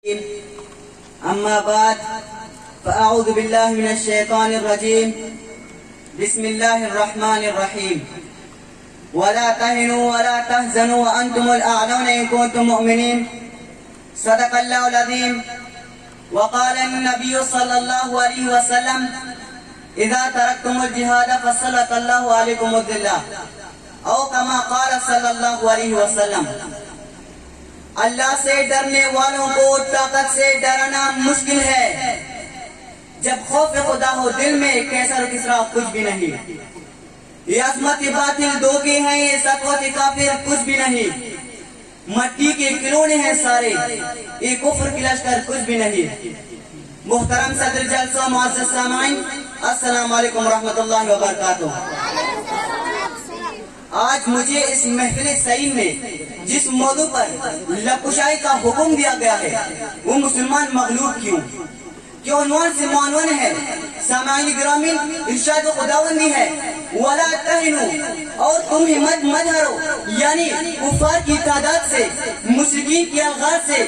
أما بعد فأعوذ بالله من الشيطان الرجيم بسم الله الرحمن الرحيم ولا تهنوا ولا تحزنوا وأنتم الأعلون إن كنتم مؤمنين صدق الله العظيم. وقال النبي صلى الله عليه وسلم إذا تركتم الجهاد فسلط الله عليكم الذلة أو كما قال صلى الله عليه وسلم. اللہ سے ڈرنے والوں کو طاقت سے ڈرانا مشکل ہے. جب خوف خدا ہو دل میں کیسر کسرا کچھ بھی نہیں. یہ عظمت باطل دھوکے ہیں, یہ سطوت کافر کچھ بھی نہیں. مٹی کے کھلونے ہیں سارے, یہ کفر کی لشکر کچھ بھی نہیں. محترم صدر جلسہ, معزز سامعین, السلام علیکم ورحمۃ اللہ وبرکاتہ. آج مجھے اس محفل سعید میں جس موضوع پر لبکشائی کا حکم دیا گیا ہے وہ مسلمان مغلوب کیوں عنوان سے معنون ہے. سامعین گرامی, ارشاد خداوندی ہے وَلَا تَهِنُوا, اور تم ہمت مت ہارو, یعنی کفار کی تعداد سے, مشرکین کی الغاز سے,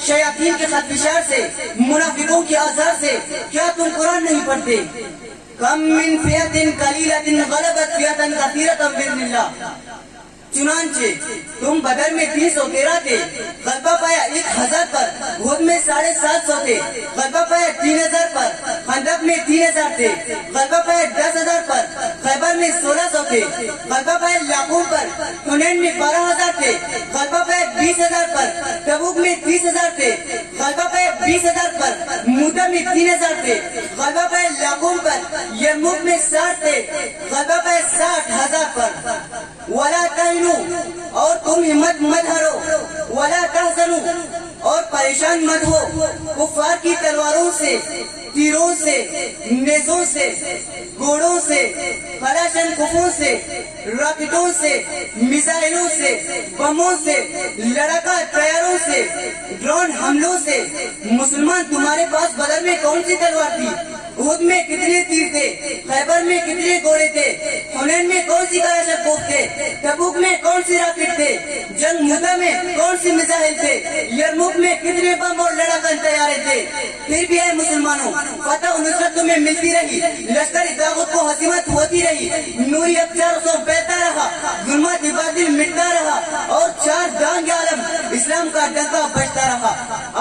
شیاطین کے خطفشار سے, منافقوں کی آزار سے. کیا تم قرآن نہیں پڑھتے؟ کم من فیۃ قلیلۃ غلبت فیۃ کثیرۃ باذن اللہ. چنانچہ تم بدر میں 313 تھے, غلبہ پایا 1000 پر. احد میں 750 تھے, غلبہ پایا 3000 پر. خندق میں 3000 تھے, غلبہ پایا 10000 پر. خیبر میں 1600 تھے, غلبہ پایا لاکھوں پر. حنین میں 12000 تھے, غلبہ پایا 20000 پر. تبوک میں 30000 تھے, غلبہ پایا 20000 پر. موتا میں 3000 تھے, غلبہ پایا لاکھوں پر. یرموک میں 60 تھے, غلبہ پایا 60000 پر. وَلَا تَهِنُوا, اور تم ہمت مت ہارو. وَلَا تَحْزَنُوا, اور پریشان مت ہو. کفار کی تلواروں سے, تیروں سے, نیزوں سے, گھوڑوں سے, کلاشن کفوں سے, راکٹوں سے, میزائلوں سے, بموں سے, لڑاکا طیاروں سے, ڈرون حملوں سے. مسلمان تمہارے پاس بدر میں کون سی تلوار تھی؟ احد میں کتنے تیر تھے؟ خیبر میں کتنے گھوڑے تھے؟ حنین میں کون سی کلاشن کوف تھے؟ تبوک میں کون سی راکٹ تھے؟ جنگ موتا میں کون سی میزائل تھے؟ یرموک میں کتنے بم اور لڑاکا طیارے تھے؟ پھر بھی اے مسلمانوں, فتح و نصرت تمہیں ملتی رہی, لشکر طاغوت کو ہزیمت ہوتی رہی, نوری افچار سو بہتا رہا, ظلمات باطل مٹتا رہا, اور 4 دانگ عالم اسلام کا ڈنکا بجتا رہا.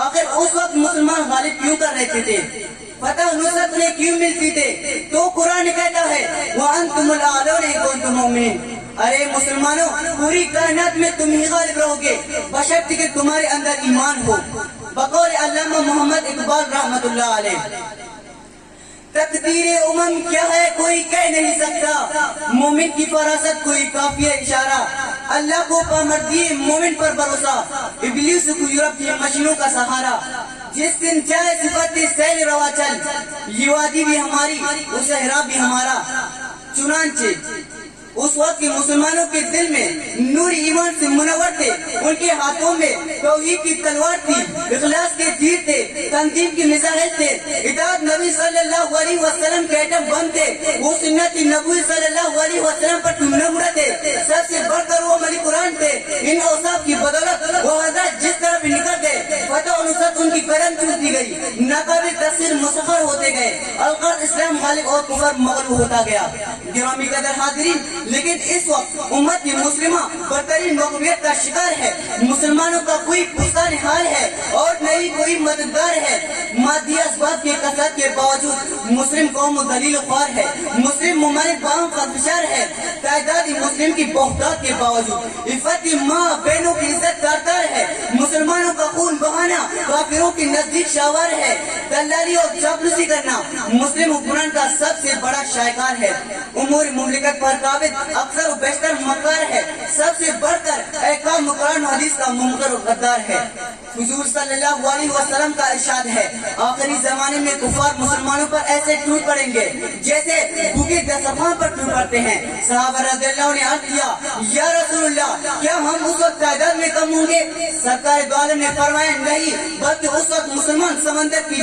آخر اس وقت مسلمان غالب کیوں کر رہتے تھے؟ فتح و نصرت نے کیوں ملتی تھے؟ تو قرآن کہتا ہے وَأَنْتُمُ الْأَعْلَوْنَ إِن كُنتُم مُؤْمِنِينَ. ارے مسلمانوں, پوری کائنات میں تم ہی غالب رہو گے بشرط کہ تمہارے اندر ایمان ہو. بقول علامہ محمد اقبال رحمت اللہ علیہ, تقدیر امم کیا ہے کوئی کہہ نہیں سکتا, مومن کی فراست کوئی کافی ہے اشارہ. اللہ کو پامردی, مومن پر بھروسہ, ابلیس کو یورپ کی مشینوں کا سہارا. جس دن چاہے صفت سیل روا چل, یہ وادی بھی ہماری, وہ صحرا بھی ہمارا. چنانچہ اس وقت کے مسلمانوں کے دل میں نور ایمان سے منور تھے. ان کے ہاتھوں میں توحید کی تلوار تھی, اخلاص کے تیر تھے, تنظیم کی میزائل تھے, اطاعت نبی صلی اللہ علیہ وسلم کے ایٹم بم تھے, وہ سنت نبوی صلی اللہ علیہ وسلم پر نمرہ تھے. سب سے بڑھ کر وہ عملی قرآن تھے. ان اوصاف کی بدولت وہ حضرات جس طرف نکل گئے, فتح و نصرت ان کی قدم چومتی گئی, ناقابل تفسیر مسخر ہوتے گئے, القاض اسلام غالب اور کفر مغلوب ہوتا گیا. گرامی قدر حاضرین, لیکن اس وقت امت مسلمہ بدترین موقعیت کا شکار ہے. مسلمانوں کا کوئی پشتان حال ہے اور نہیں کوئی مددگار ہے. مادی اسباب کی کثرت کے باوجود مسلم قوم ذلیل و خوار ہے. مسلم ممالک باہم خدشار ہے. تعداد مسلم کی بہتات کے باوجود عفت ماں بہنوں کی عزت دارتار ہے. مسلمانوں کا خون بہانا کافروں کے نزدیک شاور ہے. دلالی اور چاپلوسی کرنا مسلم حکمران کا سب سے بڑا شائقار ہے. امور مملکت پر قابض اکثر و بیشتر مکار ہے. سب سے بڑھ کر احکام قرآن حدیث کا منکر و غدار ہے. حضور صلی اللہ علیہ وسلم کا ارشاد ہے آخری زمانے میں کفار مسلمانوں پر ایسے ٹوٹ پڑیں گے جیسے بھوکے دسترخوان پر ٹوٹ پڑتے ہیں. صحابہ رضی اللہ نے عرض کیا یا رسول اللہ, کیا ہم اس وقت تعداد میں کم ہوں گے؟ سرکار دو عالم نے فرمایا نہیں, بلکہ اس وقت مسلمان سمندر کی